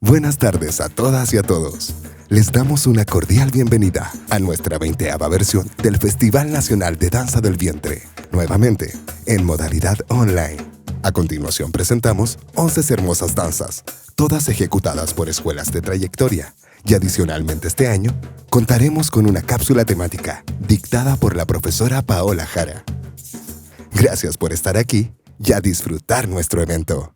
Buenas tardes a todas y a todos. Les damos una cordial bienvenida a nuestra 20ª versión del Festival Nacional de Danza del Vientre, nuevamente en modalidad online. A continuación presentamos 11 hermosas danzas, todas ejecutadas por escuelas de trayectoria. Y adicionalmente este año, contaremos con una cápsula temática dictada por la profesora Paola Jara. Gracias por estar aquí y a disfrutar nuestro evento.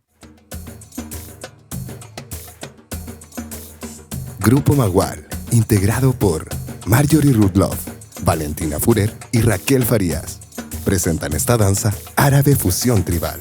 Grupo Magual, integrado por Marjorie Rudloff, Valentina Furer y Raquel Farías, presentan esta danza árabe fusión tribal.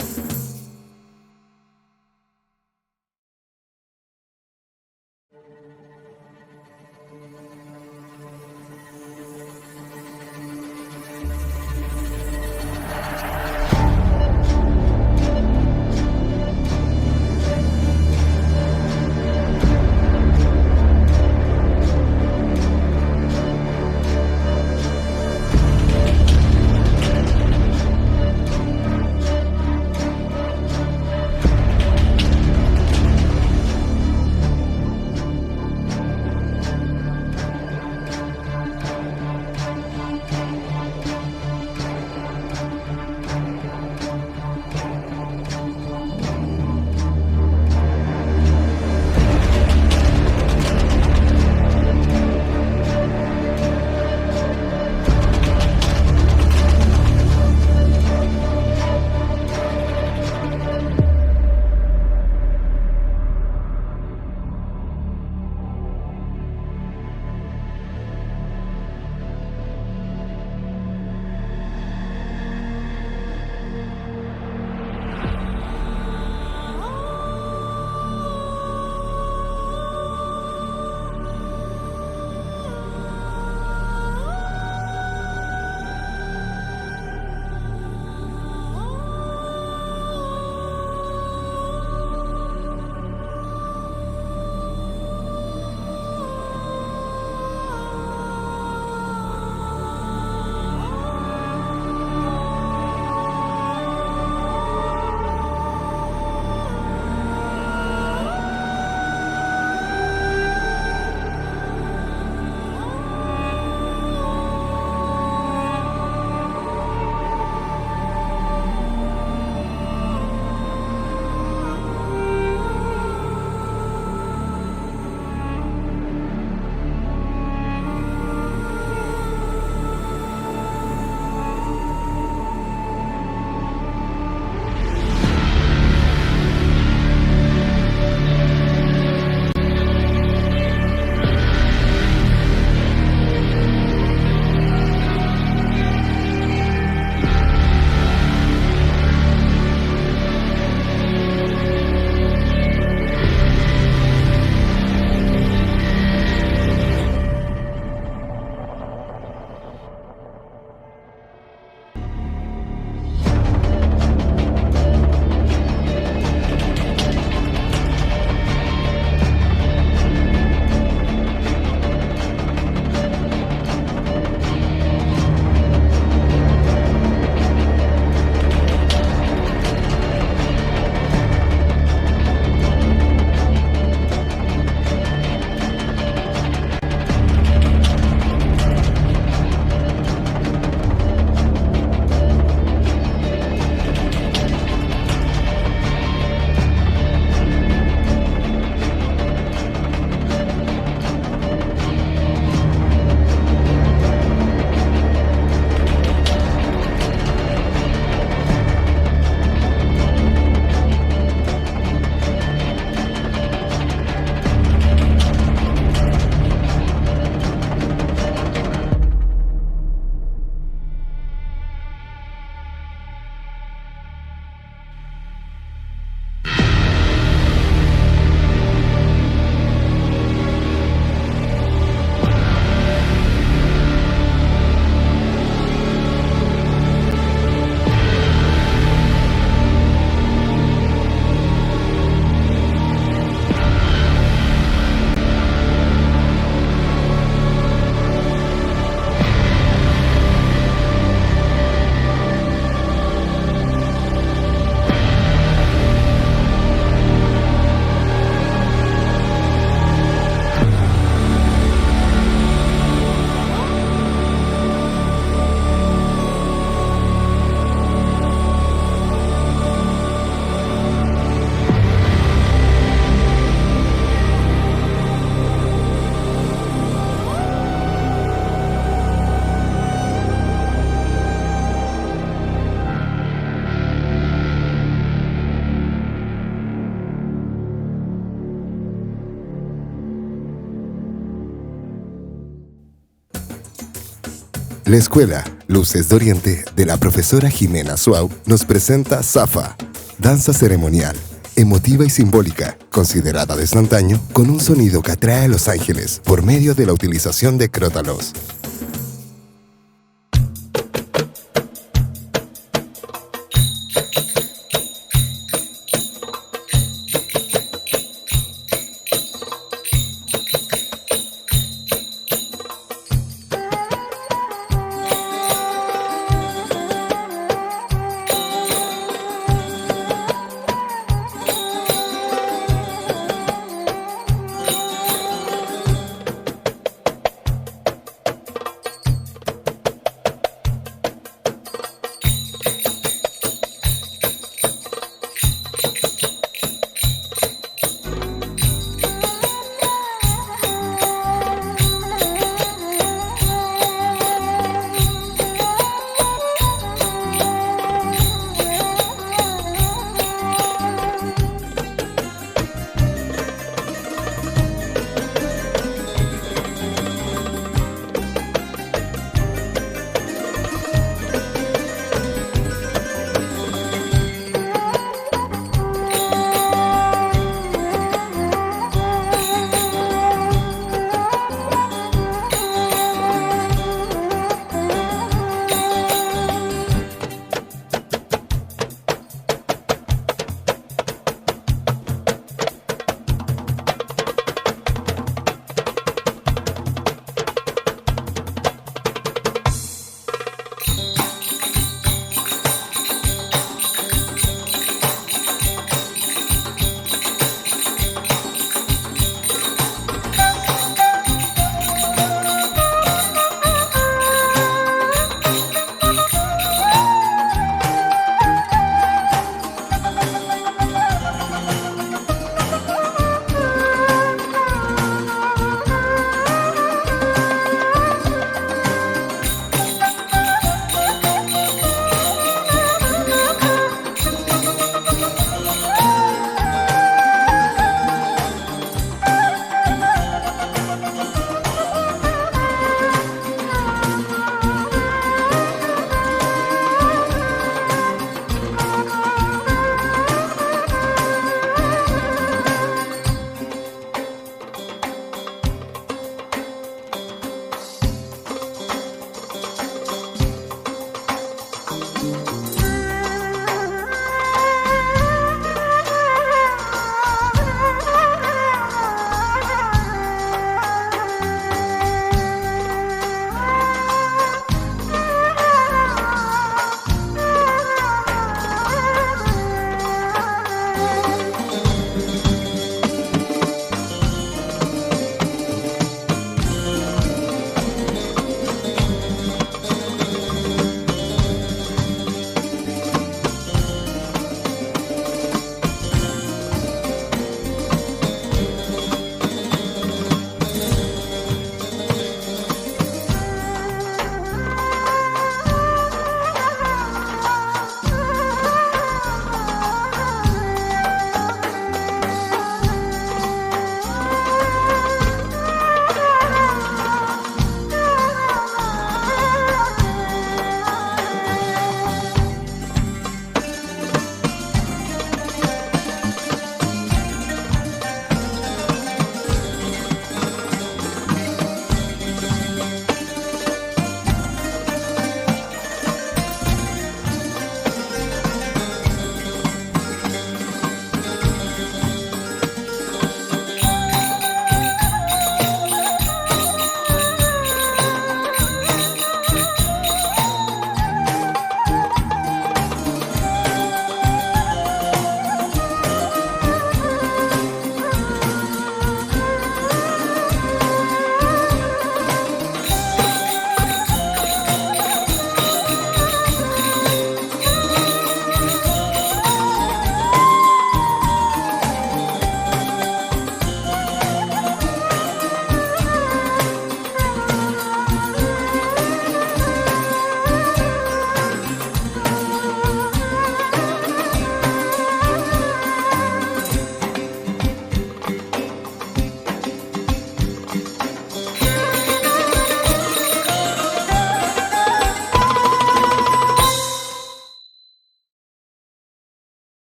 La escuela Luces de Oriente de la profesora Jimena Suau nos presenta Zafa, danza ceremonial, emotiva y simbólica, considerada desde antaño, con un sonido que atrae a los ángeles por medio de la utilización de crótalos.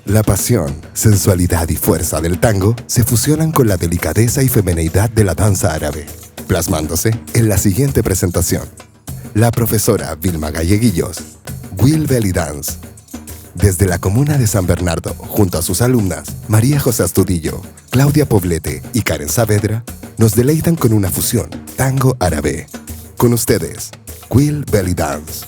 La pasión, sensualidad y fuerza del tango se fusionan con la delicadeza y femineidad de la danza árabe, plasmándose en la siguiente presentación. La profesora Vilma Galleguillos, Will Belly Dance. Desde la comuna de San Bernardo, junto a sus alumnas, María José Astudillo, Claudia Poblete y Karen Saavedra, nos deleitan con una fusión tango-árabe. Con ustedes, Will Belly Dance.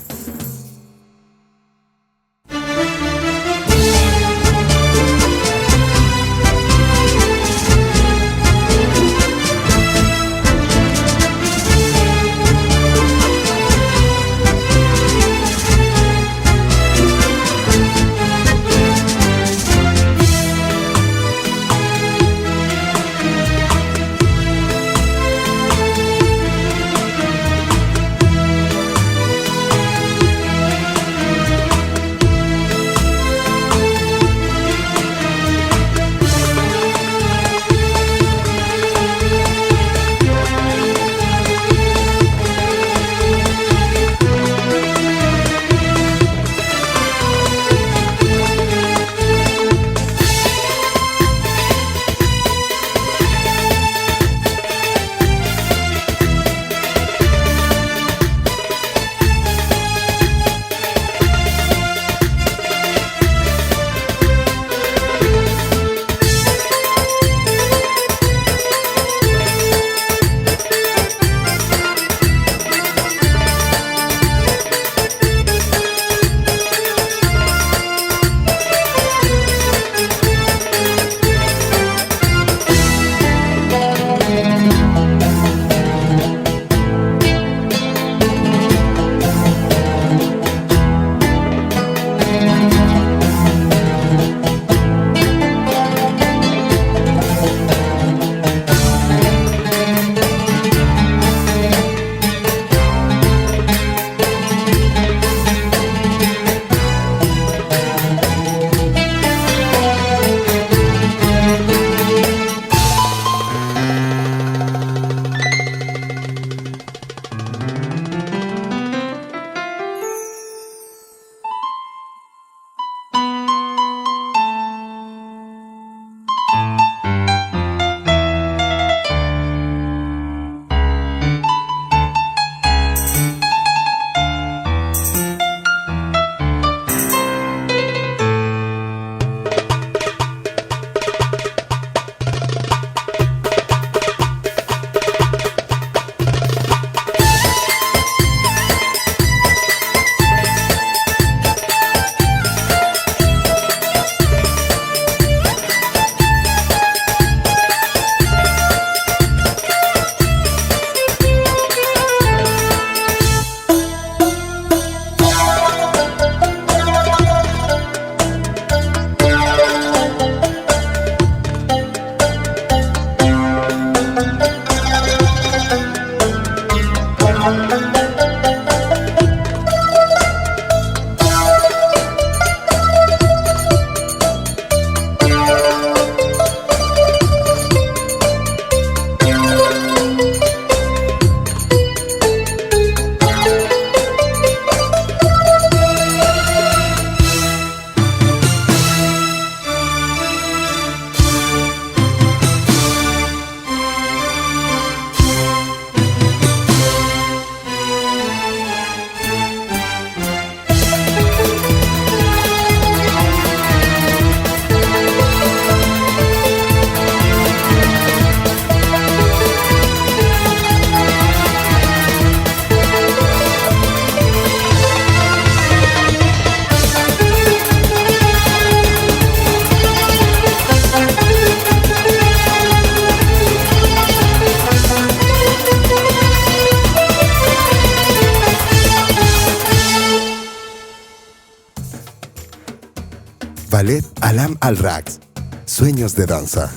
Ballet Alam Al-Raqs, Sueños de Danza.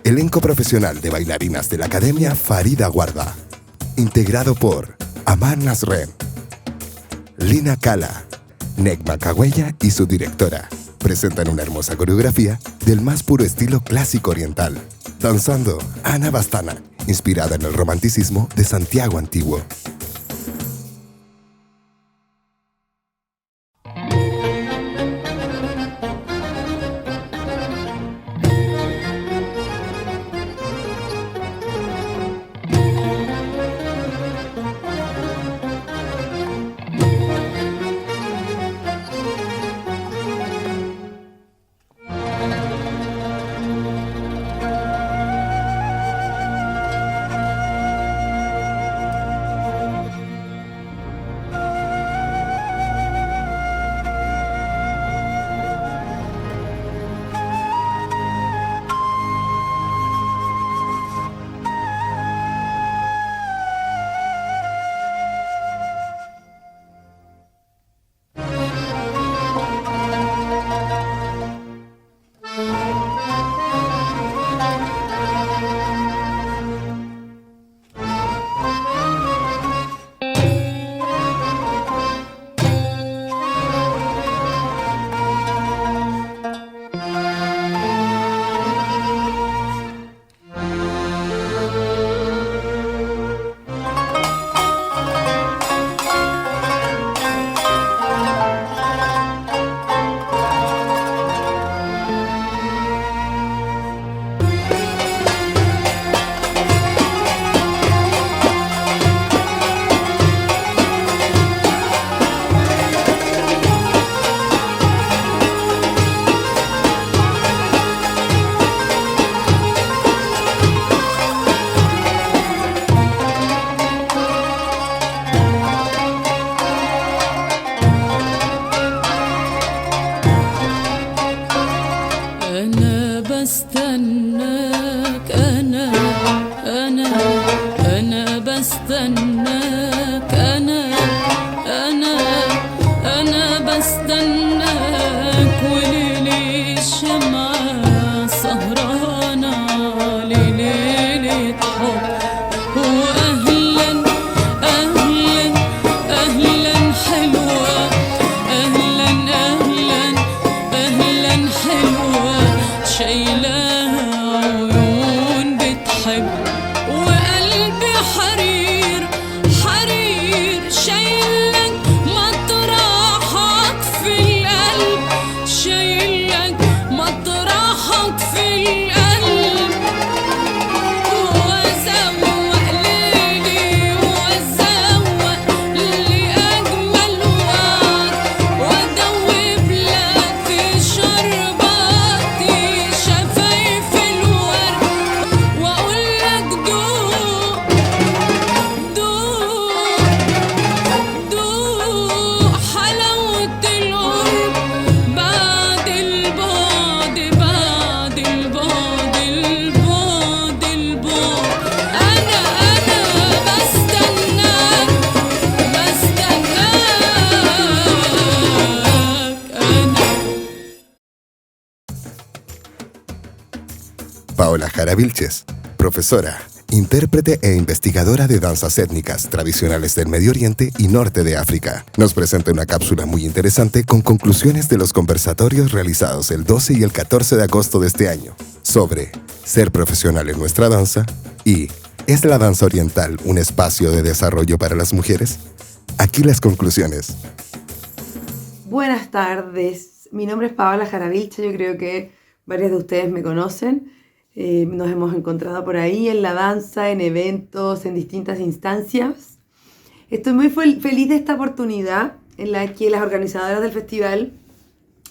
Elenco profesional de bailarinas de la Academia Farida Guarda. Integrado por Amar Nasren, Lina Kala, Negma Kawella y su directora. Presentan una hermosa coreografía del más puro estilo clásico oriental. Danzando Ana Bastana, inspirada en el romanticismo de Santiago Antiguo. Paola Jara Vilches, profesora, intérprete e investigadora de danzas étnicas tradicionales del Medio Oriente y Norte de África. Nos presenta una cápsula muy interesante con conclusiones de los conversatorios realizados el 12 y el 14 de agosto de este año sobre ser profesional en nuestra danza y ¿es la danza oriental un espacio de desarrollo para las mujeres? Aquí las conclusiones. Buenas tardes, mi nombre es Paola Jara Vilches, yo creo que varios de ustedes me conocen. Nos hemos encontrado por ahí en la danza, en eventos, en distintas instancias. Estoy muy feliz de esta oportunidad en la que las organizadoras del festival,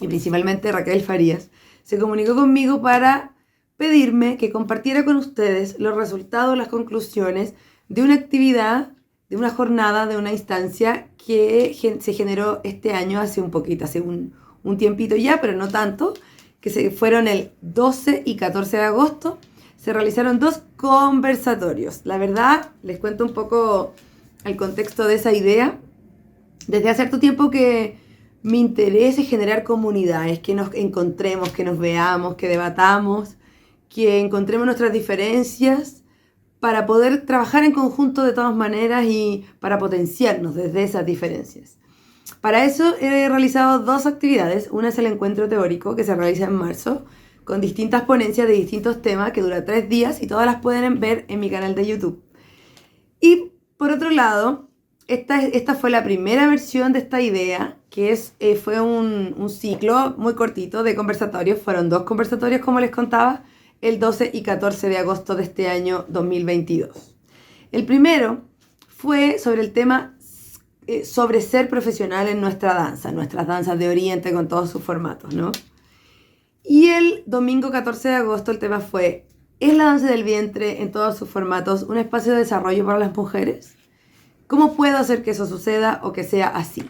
y principalmente Raquel Farías, se comunicó conmigo para pedirme que compartiera con ustedes los resultados, las conclusiones de una actividad, de una jornada, de una instancia que se generó este año hace un tiempito ya, pero no tanto, que se fueron el 12 y 14 de agosto, se realizaron 2 conversatorios. La verdad, les cuento un poco el contexto de esa idea. Desde hace cierto tiempo que mi interés es generar comunidades, que nos encontremos, que nos veamos, que debatamos, que encontremos nuestras diferencias para poder trabajar en conjunto de todas maneras y para potenciarnos desde esas diferencias. Para eso he realizado 2 actividades. Una es el encuentro teórico que se realiza en marzo con distintas ponencias de distintos temas que dura 3 días y todas las pueden ver en mi canal de YouTube. Y por otro lado, esta fue la primera versión de esta idea que fue un ciclo muy cortito de conversatorios. Fueron 2 conversatorios, como les contaba, el 12 y 14 de agosto de este año 2022. El primero fue sobre el tema sobre ser profesional en nuestra danza, nuestras danzas de Oriente con todos sus formatos, ¿no? Y el domingo 14 de agosto el tema fue, ¿es la danza del vientre en todos sus formatos un espacio de desarrollo para las mujeres? ¿Cómo puedo hacer que eso suceda o que sea así?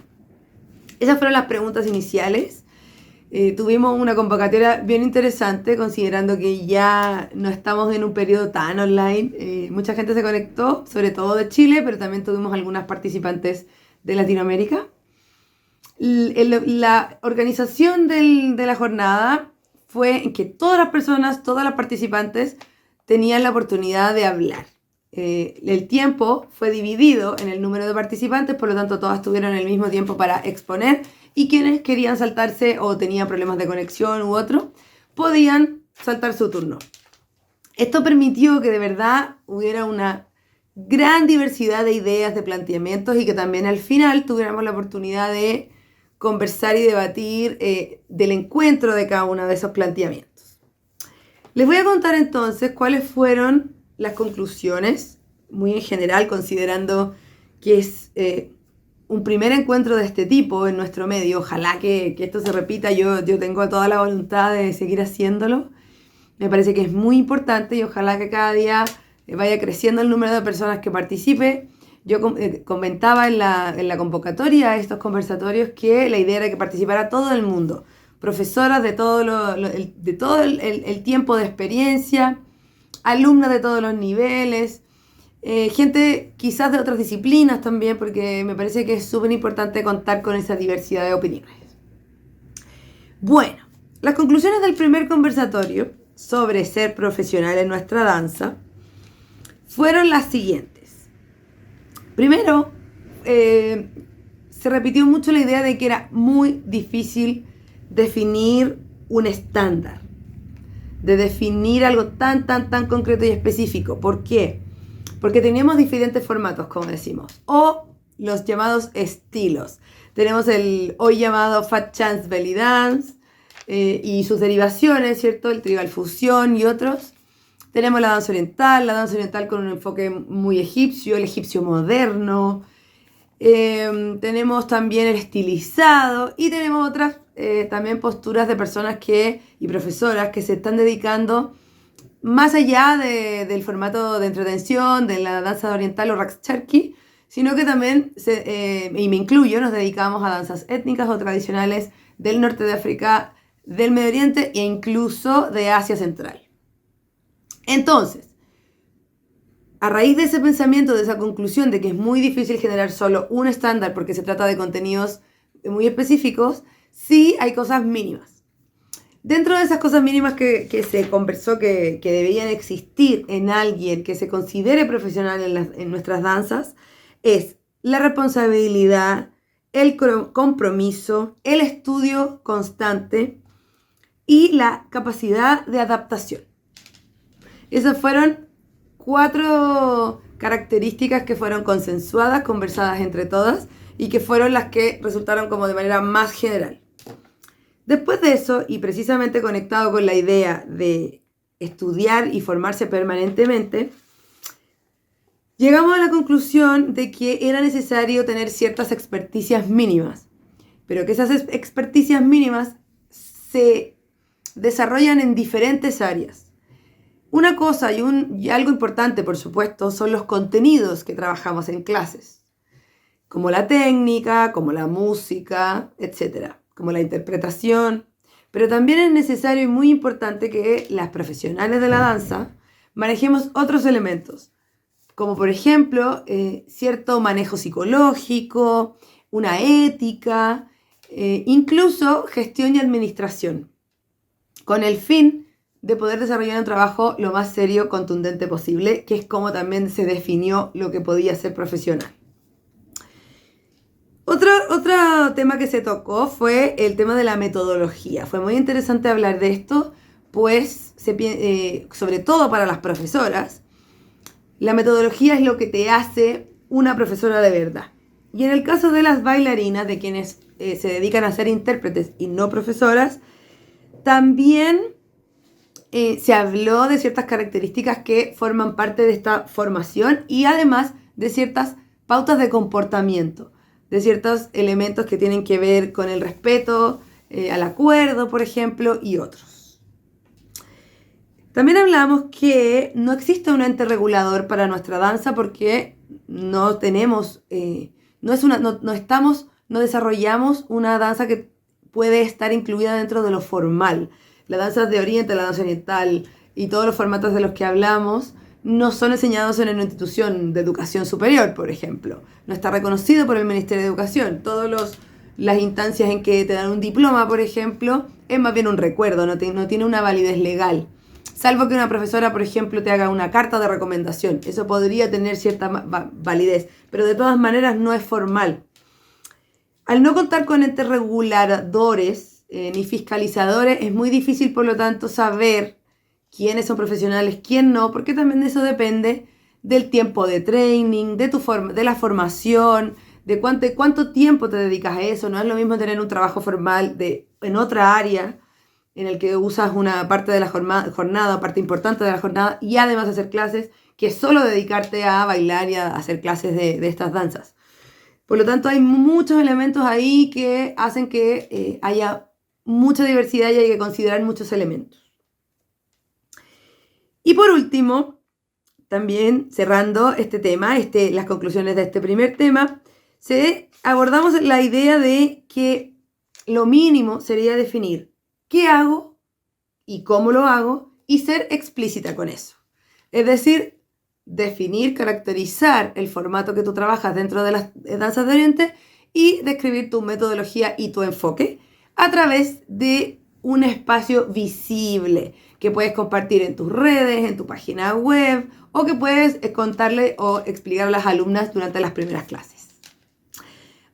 Esas fueron las preguntas iniciales. Tuvimos una convocatoria bien interesante considerando que ya no estamos en un periodo tan online. Mucha gente se conectó, sobre todo de Chile, pero también tuvimos algunas participantes de Latinoamérica. La organización de la jornada fue en que todas las personas, todas las participantes tenían la oportunidad de hablar. El tiempo fue dividido en el número de participantes, por lo tanto todas tuvieron el mismo tiempo para exponer y quienes querían saltarse o tenían problemas de conexión u otro, podían saltar su turno. Esto permitió que de verdad hubiera una gran diversidad de ideas, de planteamientos y que también al final tuviéramos la oportunidad de conversar y debatir del encuentro de cada uno de esos planteamientos. Les voy a contar entonces cuáles fueron las conclusiones, muy en general, considerando que es un primer encuentro de este tipo en nuestro medio. Ojalá que esto se repita. Yo tengo toda la voluntad de seguir haciéndolo. Me parece que es muy importante y ojalá que cada día vaya creciendo el número de personas que participe. Yo comentaba en la convocatoria a estos conversatorios que la idea era que participara todo el mundo, profesoras de todo el tiempo de experiencia, alumnas de todos los niveles, gente quizás de otras disciplinas también, porque me parece que es súper importante contar con esa diversidad de opiniones. Bueno, las conclusiones del primer conversatorio sobre ser profesional en nuestra danza fueron las siguientes. Primero, se repitió mucho la idea de que era muy difícil definir un estándar, de definir algo tan concreto y específico. ¿Por qué? Porque teníamos diferentes formatos, como decimos, o los llamados estilos. Tenemos el hoy llamado Fat Chance Belly Dance y sus derivaciones, ¿cierto? El tribal fusión y otros. Tenemos la danza oriental con un enfoque muy egipcio, el egipcio moderno. Tenemos también el estilizado y tenemos otras también posturas de personas y profesoras que se están dedicando más allá del formato de entretención, de la danza oriental o Rakcharki, sino que también, y me incluyo, nos dedicamos a danzas étnicas o tradicionales del norte de África, del Medio Oriente e incluso de Asia Central. Entonces, a raíz de ese pensamiento, de esa conclusión de que es muy difícil generar solo un estándar porque se trata de contenidos muy específicos, sí hay cosas mínimas. Dentro de esas cosas mínimas que se conversó que deberían existir en alguien que se considere profesional en nuestras danzas, es la responsabilidad, el compromiso, el estudio constante y la capacidad de adaptación. Esas fueron 4 características que fueron consensuadas, conversadas entre todas y que fueron las que resultaron como de manera más general. Después de eso, y precisamente conectado con la idea de estudiar y formarse permanentemente, llegamos a la conclusión de que era necesario tener ciertas experticias mínimas, pero que esas experticias mínimas se desarrollan en diferentes áreas. Una cosa y algo importante, por supuesto, son los contenidos que trabajamos en clases, como la técnica, como la música, etc., como la interpretación, pero también es necesario y muy importante que las profesionales de la danza manejemos otros elementos, como por ejemplo cierto manejo psicológico, una ética, incluso gestión y administración, con el fin de poder desarrollar un trabajo lo más serio, contundente posible, que es como también se definió lo que podía ser profesional. Otro tema que se tocó fue el tema de la metodología. Fue muy interesante hablar de esto, pues sobre todo para las profesoras, la metodología es lo que te hace una profesora de verdad. Y en el caso de las bailarinas, de quienes se dedican a ser intérpretes y no profesoras, también se habló de ciertas características que forman parte de esta formación y además de ciertas pautas de comportamiento, de ciertos elementos que tienen que ver con el respeto al acuerdo, por ejemplo, y otros. También hablamos que no existe un ente regulador para nuestra danza porque no tenemos, no desarrollamos una danza que puede estar incluida dentro de lo formal. La danza de Oriente, la danza oriental y todos los formatos de los que hablamos no son enseñados en una institución de educación superior, por ejemplo. No está reconocido por el Ministerio de Educación. Todas las instancias en que te dan un diploma, por ejemplo, es más bien un recuerdo, no tiene una validez legal. Salvo que una profesora, por ejemplo, te haga una carta de recomendación. Eso podría tener cierta validez, pero de todas maneras no es formal. Al no contar con entes reguladores ni fiscalizadores, es muy difícil, por lo tanto, saber quiénes son profesionales, quién no, porque también de eso depende del tiempo de training, de la formación, de cuánto tiempo te dedicas a eso. No es lo mismo tener un trabajo formal en otra área en el que usas una parte de la jornada, parte importante de la jornada, y además hacer clases, que solo dedicarte a bailar y a hacer clases de estas danzas. Por lo tanto, hay muchos elementos ahí que hacen que haya mucha diversidad y hay que considerar muchos elementos. Y por último, también cerrando este tema, las conclusiones de este primer tema, abordamos la idea de que lo mínimo sería definir qué hago y cómo lo hago y ser explícita con eso. Es decir, definir, caracterizar el formato que tú trabajas dentro de las danzas de Oriente y describir tu metodología y tu enfoque a través de un espacio visible que puedes compartir en tus redes, en tu página web o que puedes contarle o explicar a las alumnas durante las primeras clases.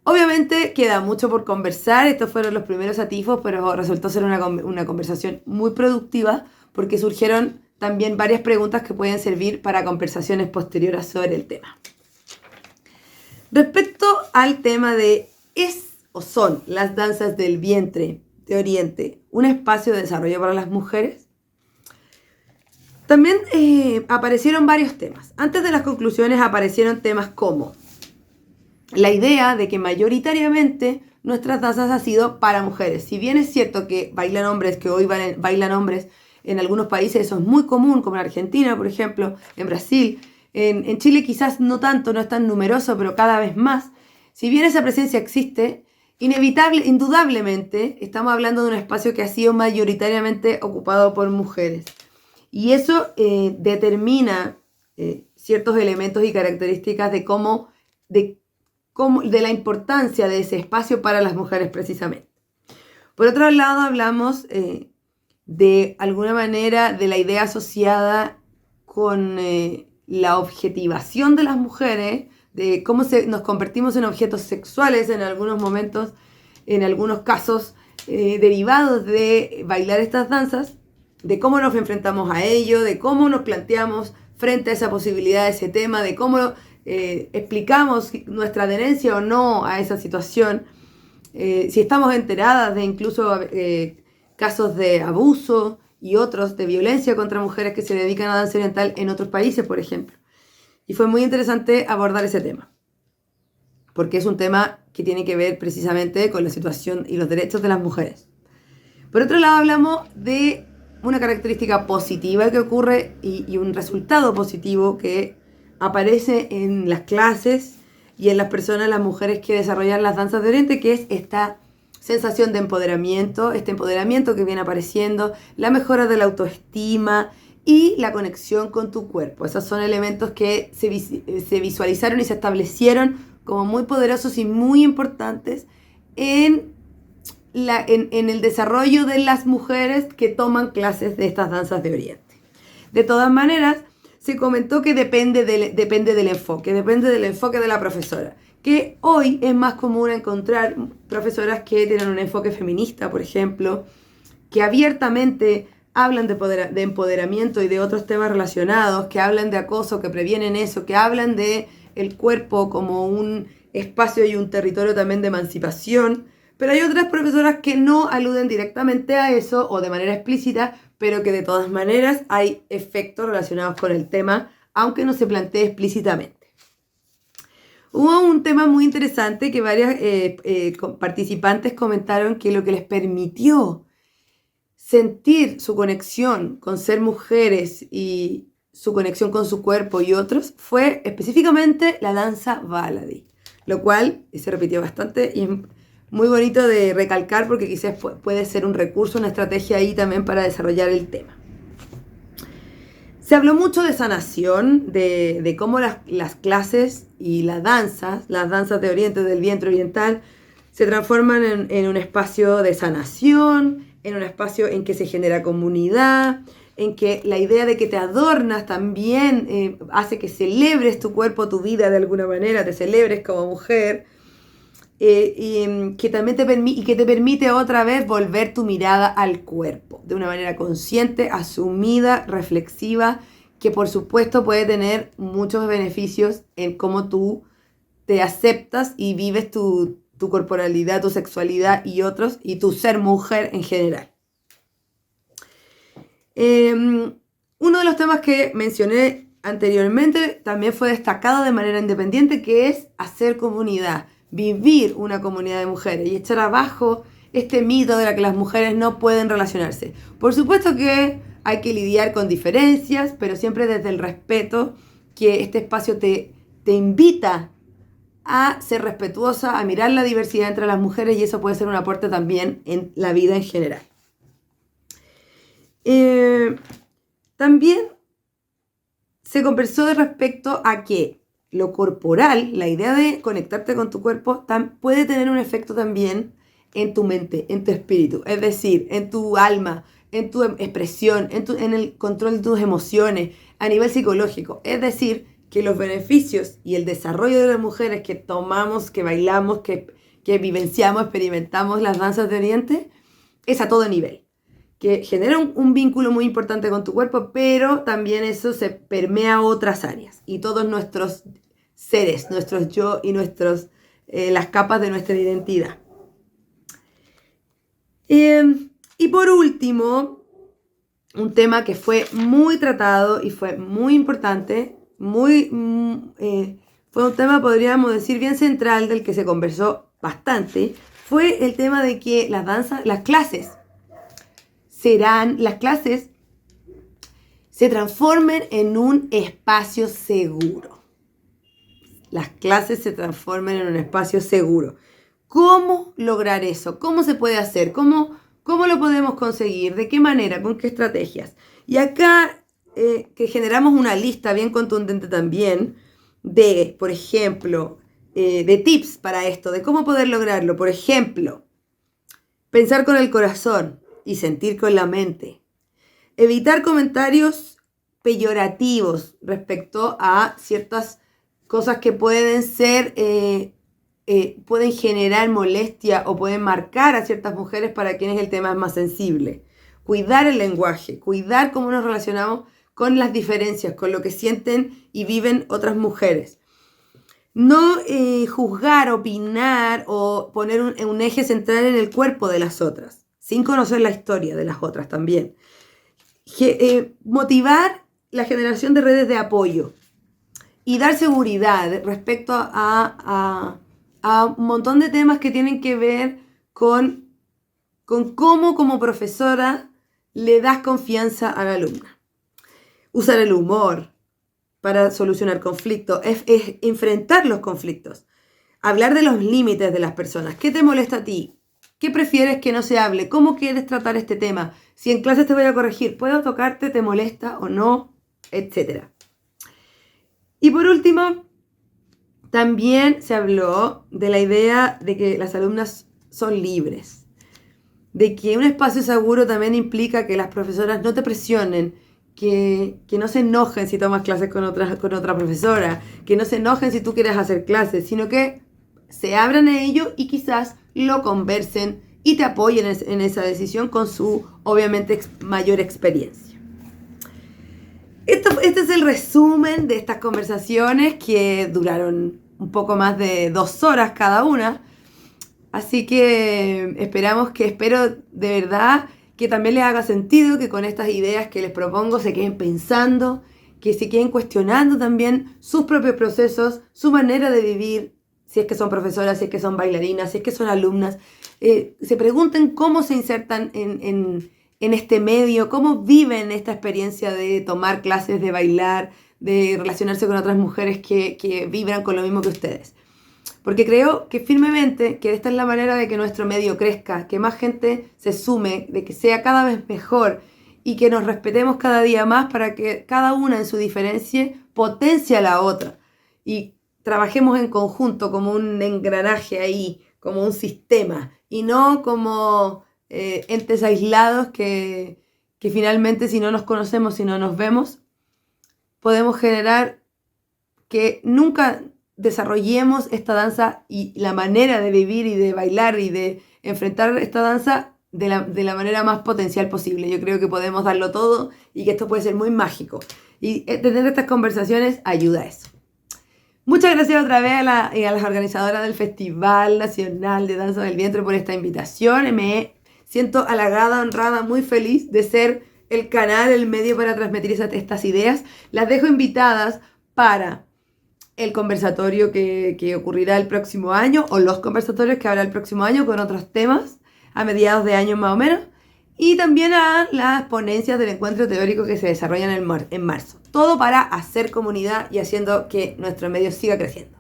Obviamente queda mucho por conversar, estos fueron los primeros atisbos, pero resultó ser una conversación muy productiva porque surgieron también varias preguntas que pueden servir para conversaciones posteriores sobre el tema. Respecto al tema de ¿es o son las danzas del vientre de Oriente un espacio de desarrollo para las mujeres? También aparecieron varios temas. Antes de las conclusiones aparecieron temas como la idea de que mayoritariamente nuestras danzas han sido para mujeres. Si bien es cierto que bailan hombres, que hoy bailan hombres en algunos países, eso es muy común, como en Argentina, por ejemplo, en Brasil. En Chile quizás no tanto, no es tan numeroso, pero cada vez más. Si bien esa presencia existe, indudablemente estamos hablando de un espacio que ha sido mayoritariamente ocupado por mujeres. Y eso determina ciertos elementos y características de la importancia de ese espacio para las mujeres precisamente. Por otro lado, hablamos de alguna manera de la idea asociada con la objetivación de las mujeres, de cómo nos convertimos en objetos sexuales en algunos momentos, en algunos casos derivados de bailar estas danzas, de cómo nos enfrentamos a ello, de cómo nos planteamos frente a esa posibilidad, a ese tema, de cómo explicamos nuestra adherencia o no a esa situación, si estamos enteradas de incluso casos de abuso y otros de violencia contra mujeres que se dedican a danza oriental en otros países, por ejemplo. Y fue muy interesante abordar ese tema, porque es un tema que tiene que ver precisamente con la situación y los derechos de las mujeres. Por otro lado, hablamos de una característica positiva que ocurre y un resultado positivo que aparece en las clases y en las personas, las mujeres que desarrollan las danzas de Oriente, que es esta sensación de empoderamiento, este empoderamiento que viene apareciendo, la mejora de la autoestima y la conexión con tu cuerpo. Esos son elementos que se visualizaron y se establecieron como muy poderosos y muy importantes en el desarrollo de las mujeres que toman clases de estas danzas de Oriente. De todas maneras, se comentó que depende del enfoque de la profesora, que hoy es más común encontrar profesoras que tienen un enfoque feminista, por ejemplo, que abiertamente hablan de empoderamiento y de otros temas relacionados, que hablan de acoso, que previenen eso, que hablan de el cuerpo como un espacio y un territorio también de emancipación. Pero hay otras profesoras que no aluden directamente a eso o de manera explícita, pero que de todas maneras hay efectos relacionados con el tema, aunque no se plantee explícitamente. Hubo un tema muy interesante que varias participantes comentaron que lo que les permitió sentir su conexión con ser mujeres y su conexión con su cuerpo y otros fue específicamente la danza Baladi, lo cual se repitió bastante y muy bonito de recalcar porque quizás puede ser un recurso, una estrategia ahí también para desarrollar el tema. Se habló mucho de sanación, de cómo las clases y las danzas de Oriente, del vientre oriental, se transforman en un espacio de sanación, en un espacio en que se genera comunidad, en que la idea de que te adornas también hace que celebres tu cuerpo, tu vida de alguna manera, te celebres como mujer, que también te permite otra vez volver tu mirada al cuerpo de una manera consciente, asumida, reflexiva, que por supuesto puede tener muchos beneficios en cómo tú te aceptas y vives tu corporalidad, tu sexualidad y otros, y tu ser mujer en general. Uno de los temas que mencioné anteriormente también fue destacado de manera independiente, que es hacer comunidad, vivir una comunidad de mujeres y echar abajo este mito de la que las mujeres no pueden relacionarse. Por supuesto que hay que lidiar con diferencias, pero siempre desde el respeto, que este espacio te invita a ser respetuosa, a mirar la diversidad entre las mujeres, y eso puede ser un aporte también en la vida en general. También se conversó de respecto a que lo corporal, la idea de conectarte con tu cuerpo, puede tener un efecto también en tu mente, en tu espíritu, es decir, en tu alma, en tu expresión, en el control de tus emociones, a nivel psicológico. Es decir, que los beneficios y el desarrollo de las mujeres que tomamos, que bailamos, que vivenciamos, experimentamos las danzas de Oriente, es a todo nivel, que genera un vínculo muy importante con tu cuerpo, pero también eso se permea a otras áreas y todos nuestros seres, nuestros yo y las capas de nuestra identidad. Y por último, un tema que fue muy tratado y fue muy importante, fue un tema, podríamos decir, bien central, del que se conversó bastante, fue el tema de que las clases se transformen en un espacio seguro. Las clases se transformen en un espacio seguro. ¿Cómo lograr eso? ¿Cómo se puede hacer? ¿Cómo lo podemos conseguir? ¿De qué manera? ¿Con qué estrategias? Y acá que generamos una lista bien contundente también de, por ejemplo, de tips para esto, de cómo poder lograrlo. Por ejemplo, pensar con el corazón y sentir con la mente. Evitar comentarios peyorativos respecto a ciertas cosas que pueden ser, pueden generar molestia o pueden marcar a ciertas mujeres para quienes el tema es más sensible. Cuidar el lenguaje, cuidar cómo nos relacionamos con las diferencias, con lo que sienten y viven otras mujeres. No juzgar, opinar o poner un eje central en el cuerpo de las otras, sin conocer la historia de las otras también. Motivar la generación de redes de apoyo y dar seguridad respecto a un montón de temas que tienen que ver con cómo como profesora le das confianza a la alumna. Usar el humor para solucionar conflictos, es enfrentar los conflictos, hablar de los límites de las personas. ¿Qué te molesta a ti? ¿Qué prefieres que no se hable? ¿Cómo quieres tratar este tema? Si en clases te voy a corregir, ¿puedo tocarte? ¿Te molesta o no? Etcétera. Y por último, también se habló de la idea de que las alumnas son libres, de que un espacio seguro también implica que las profesoras no te presionen, que no se enojen si tomas clases con otra profesora, que no se enojen si tú quieres hacer clases, sino que se abran a ello y quizás lo conversen y te apoyen en esa decisión con su, obviamente, mayor experiencia. Este es el resumen de estas conversaciones que duraron un poco más de 2 horas cada una. Así que espero de verdad que también les haga sentido, que con estas ideas que les propongo se queden pensando, que se queden cuestionando también sus propios procesos, su manera de vivir, si es que son profesoras, si es que son bailarinas, si es que son alumnas. Se pregunten cómo se insertan en este medio, cómo viven esta experiencia de tomar clases, de bailar, de relacionarse con otras mujeres que vibran con lo mismo que ustedes. Porque creo que firmemente que esta es la manera de que nuestro medio crezca, que más gente se sume, de que sea cada vez mejor y que nos respetemos cada día más para que cada una en su diferencia potencie a la otra y trabajemos en conjunto como un engranaje ahí, como un sistema y no como entes aislados que finalmente si no nos conocemos, si no nos vemos, podemos generar que nunca desarrollemos esta danza y la manera de vivir y de bailar y de enfrentar esta danza de la manera más potencial posible. Yo creo que podemos darlo todo y que esto puede ser muy mágico. Y tener estas conversaciones ayuda a eso. Muchas gracias otra vez a las organizadoras del Festival Nacional de Danza del Vientre por esta invitación. Me siento halagada, honrada, muy feliz de ser el canal, el medio para transmitir estas ideas. Las dejo invitadas para el conversatorio que ocurrirá el próximo año, o los conversatorios que habrá el próximo año con otros temas, a mediados de año más o menos, y también a las ponencias del encuentro teórico que se desarrollan en marzo. Todo para hacer comunidad y haciendo que nuestro medio siga creciendo.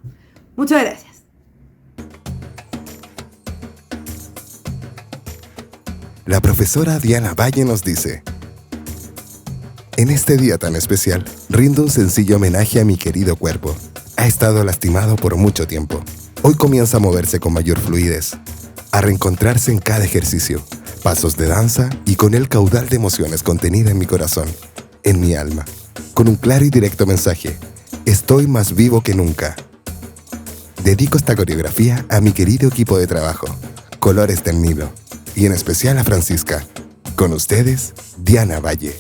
Muchas gracias. La profesora Diana Valle nos dice: en este día tan especial, rindo un sencillo homenaje a mi querido cuerpo. Ha estado lastimado por mucho tiempo. Hoy comienza a moverse con mayor fluidez, a reencontrarse en cada ejercicio, pasos de danza y con el caudal de emociones contenida en mi corazón, en mi alma, con un claro y directo mensaje: estoy más vivo que nunca. Dedico esta coreografía a mi querido equipo de trabajo, Colores del Nilo, y en especial a Francisca. Con ustedes, Diana Valle.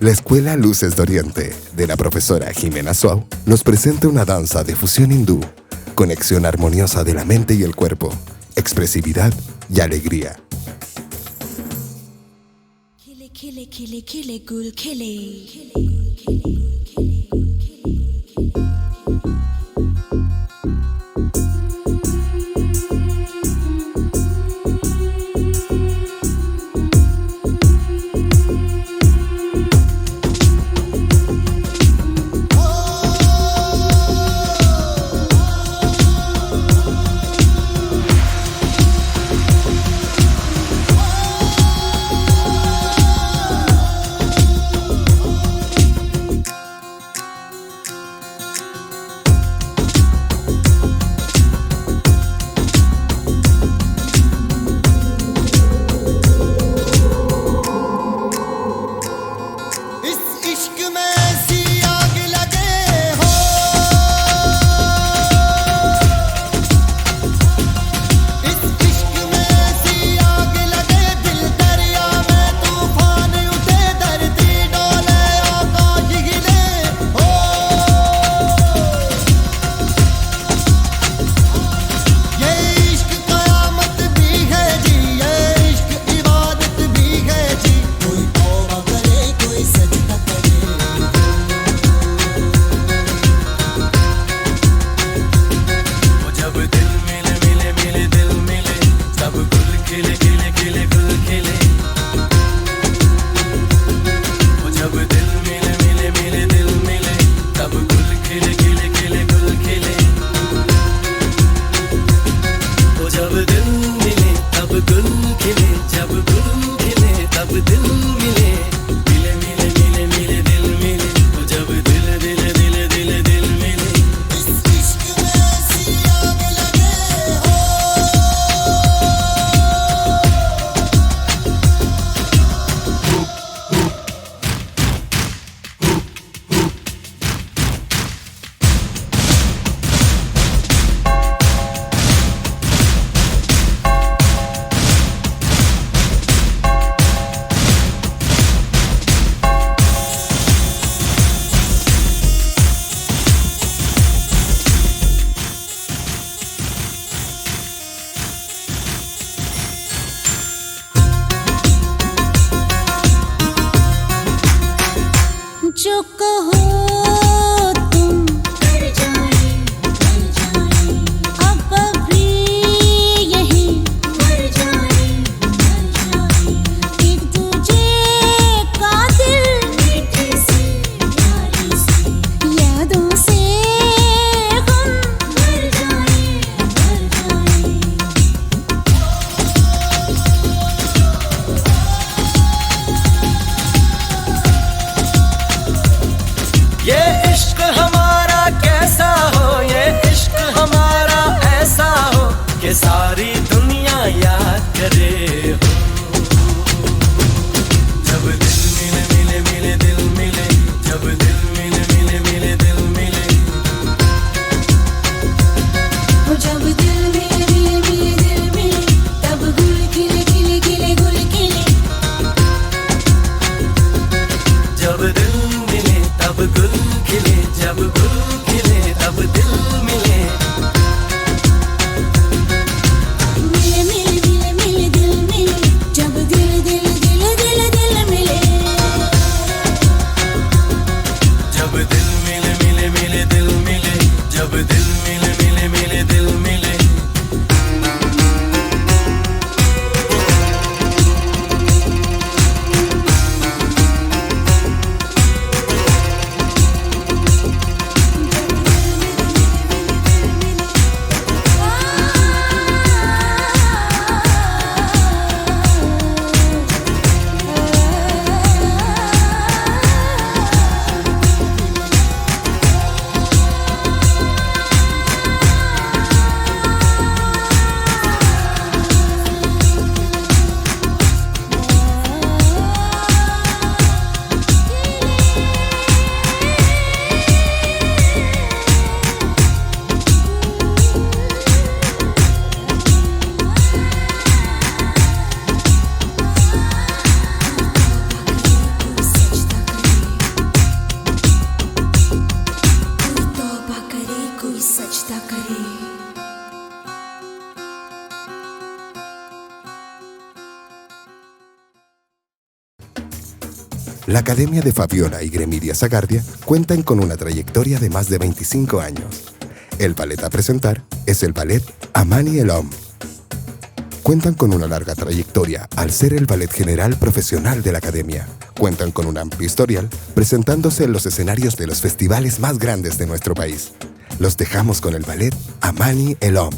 La Escuela Luces de Oriente, de la profesora Jimena Suau, nos presenta una danza de fusión hindú, conexión armoniosa de la mente y el cuerpo, expresividad y alegría. Khile khile khile gul khile. La Academia de Fabiola y Gremilia Zagardia cuentan con una trayectoria de más de 25 años. El ballet a presentar es el ballet Amani el Homme. Cuentan con una larga trayectoria al ser el ballet general profesional de la Academia. Cuentan con un amplio historial presentándose en los escenarios de los festivales más grandes de nuestro país. Los dejamos con el ballet Amani el Homme.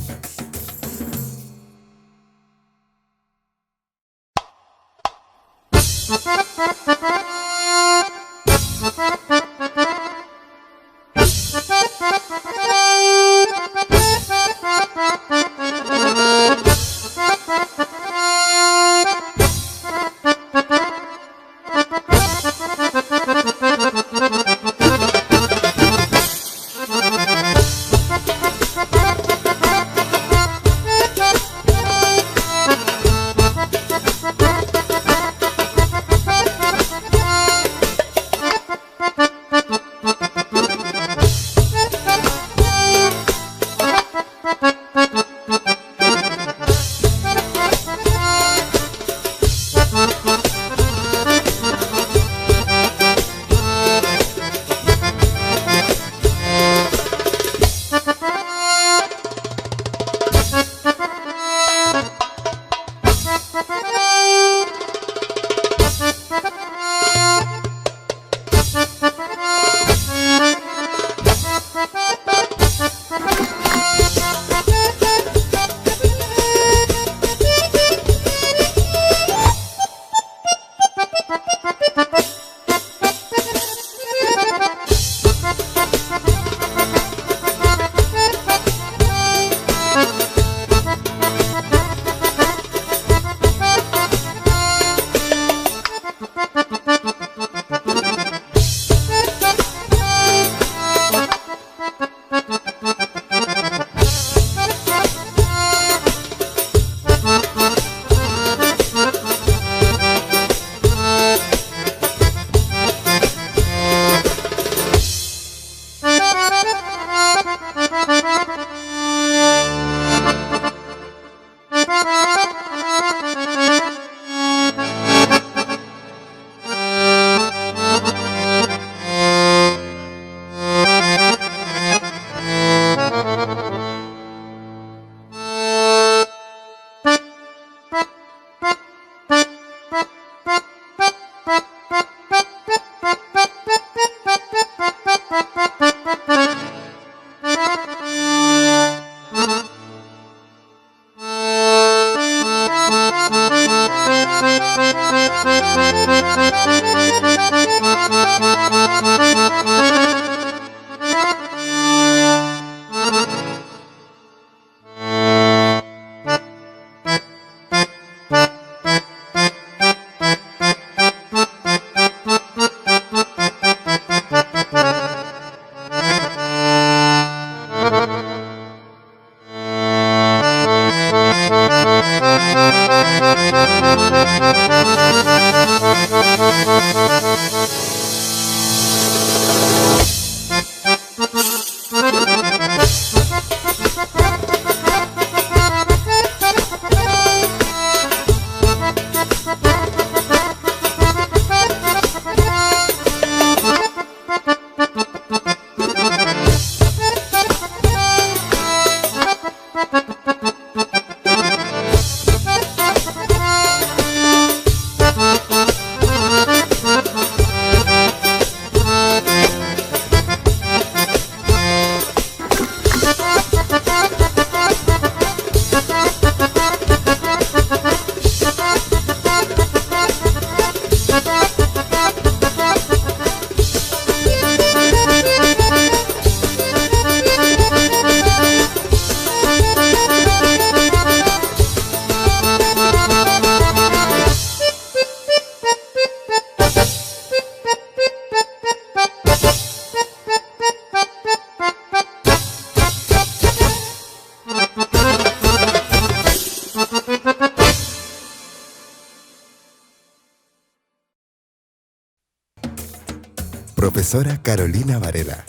Profesora Carolina Varela.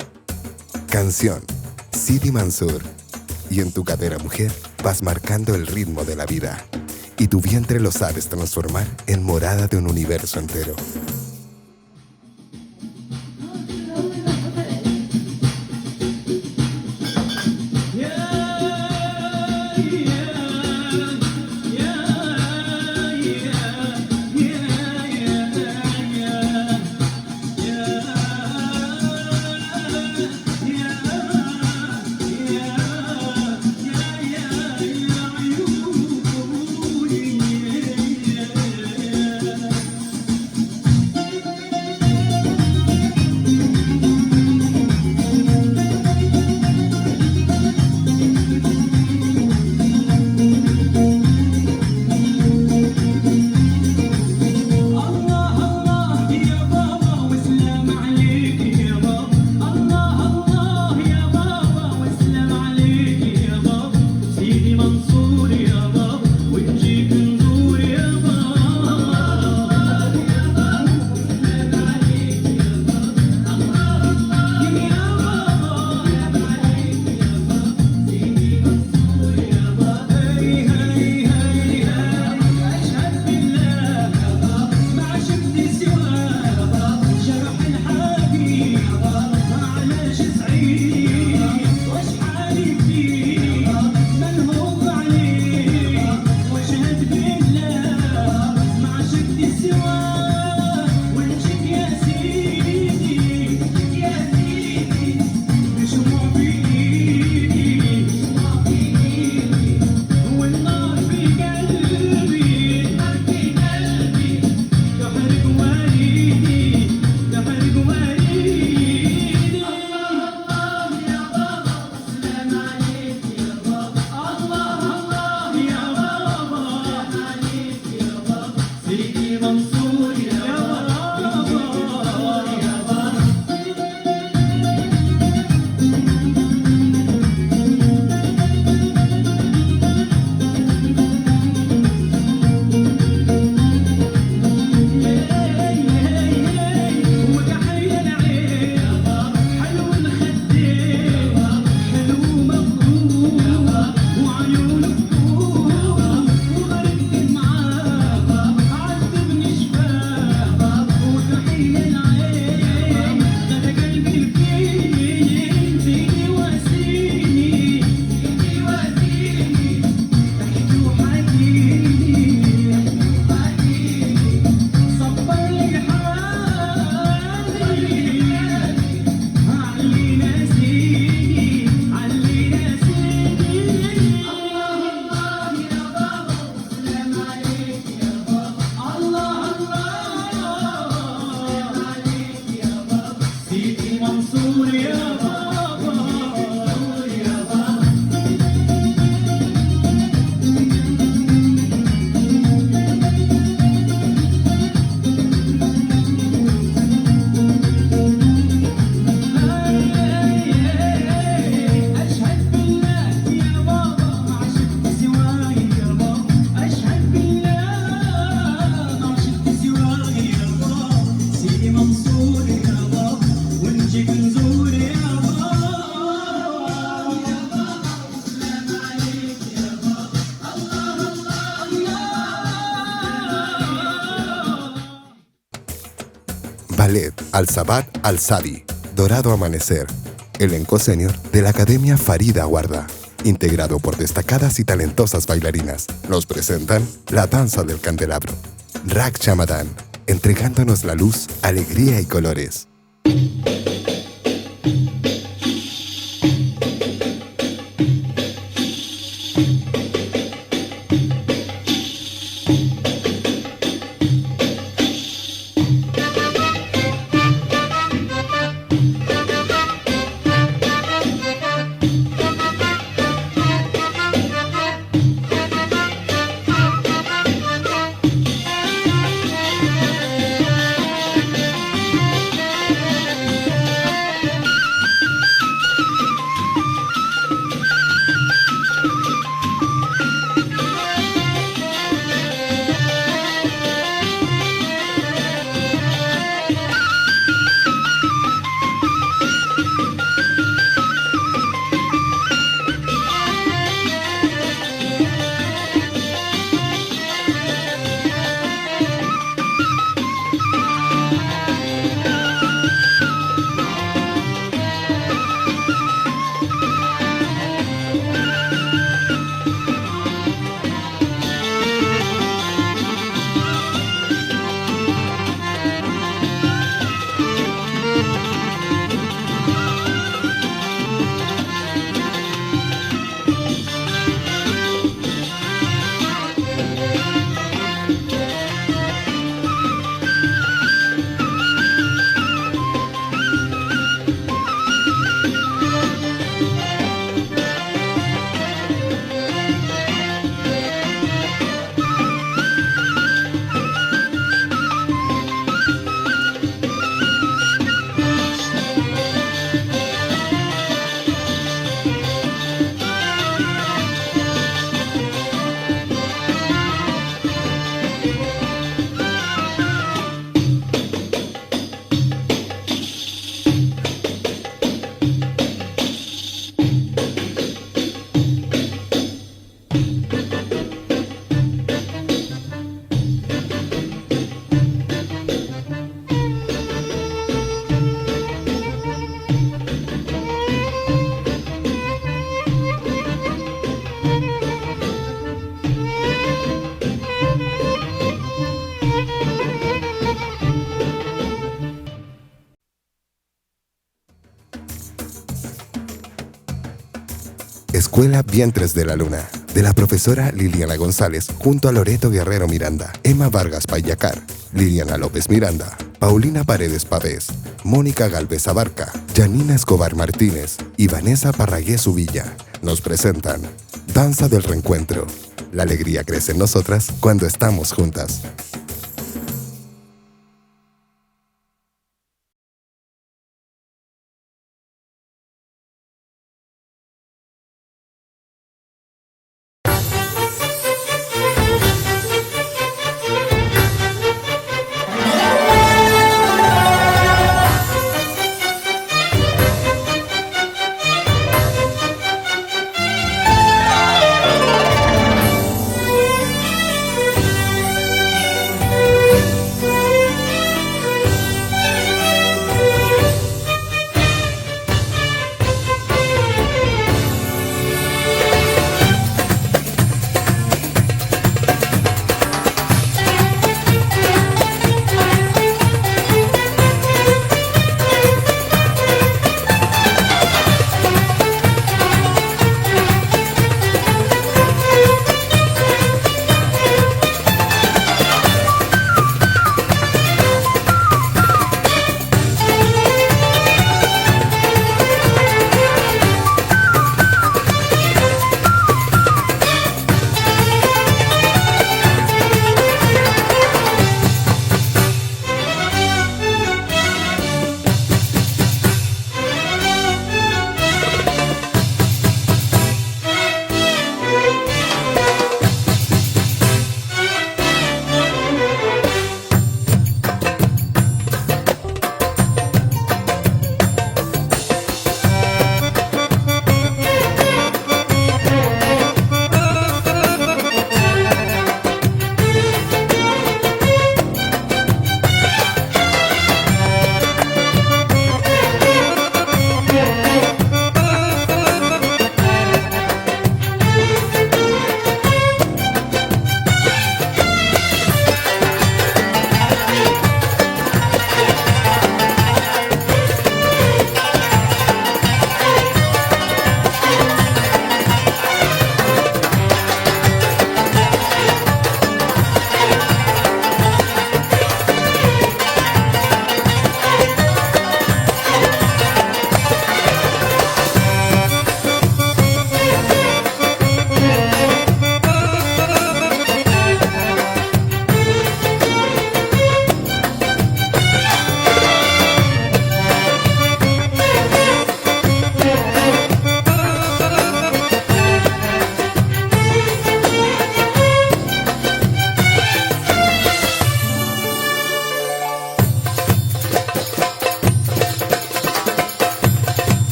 Canción, Sidi Mansur. Y en tu cadera, mujer, vas marcando el ritmo de la vida. Y tu vientre lo sabes transformar en morada de un universo entero. Ballet Al-Sabat Al-Sadi, Dorado Amanecer, elenco senior de la Academia Farida Guarda, integrado por destacadas y talentosas bailarinas. Nos presentan La Danza del Candelabro. Rak Chamadán, entregándonos la luz, alegría y colores. Escuela Vientres de la Luna, de la profesora Liliana González junto a Loreto Guerrero Miranda, Emma Vargas Payacar, Liliana López Miranda, Paulina Paredes Pavés, Mónica Galvez Abarca, Janina Escobar Martínez y Vanessa Parragués Uvilla. Nos presentan Danza del Reencuentro. La alegría crece en nosotras cuando estamos juntas.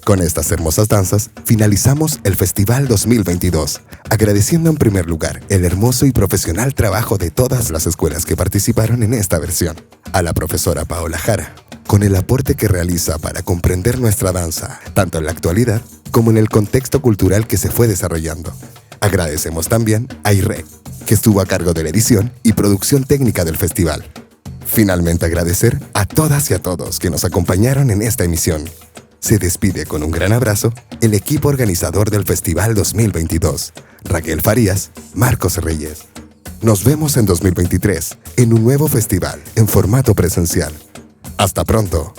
Con estas hermosas danzas, finalizamos el Festival 2022, agradeciendo en primer lugar el hermoso y profesional trabajo de todas las escuelas que participaron en esta versión. A la profesora Paola Jara, con el aporte que realiza para comprender nuestra danza, tanto en la actualidad como en el contexto cultural que se fue desarrollando. Agradecemos también a IREC, que estuvo a cargo de la edición y producción técnica del festival. Finalmente agradecer a todas y a todos que nos acompañaron en esta emisión. Se despide con un gran abrazo el equipo organizador del Festival 2022, Raquel Farías, Marcos Reyes. Nos vemos en 2023 en un nuevo festival en formato presencial. Hasta pronto.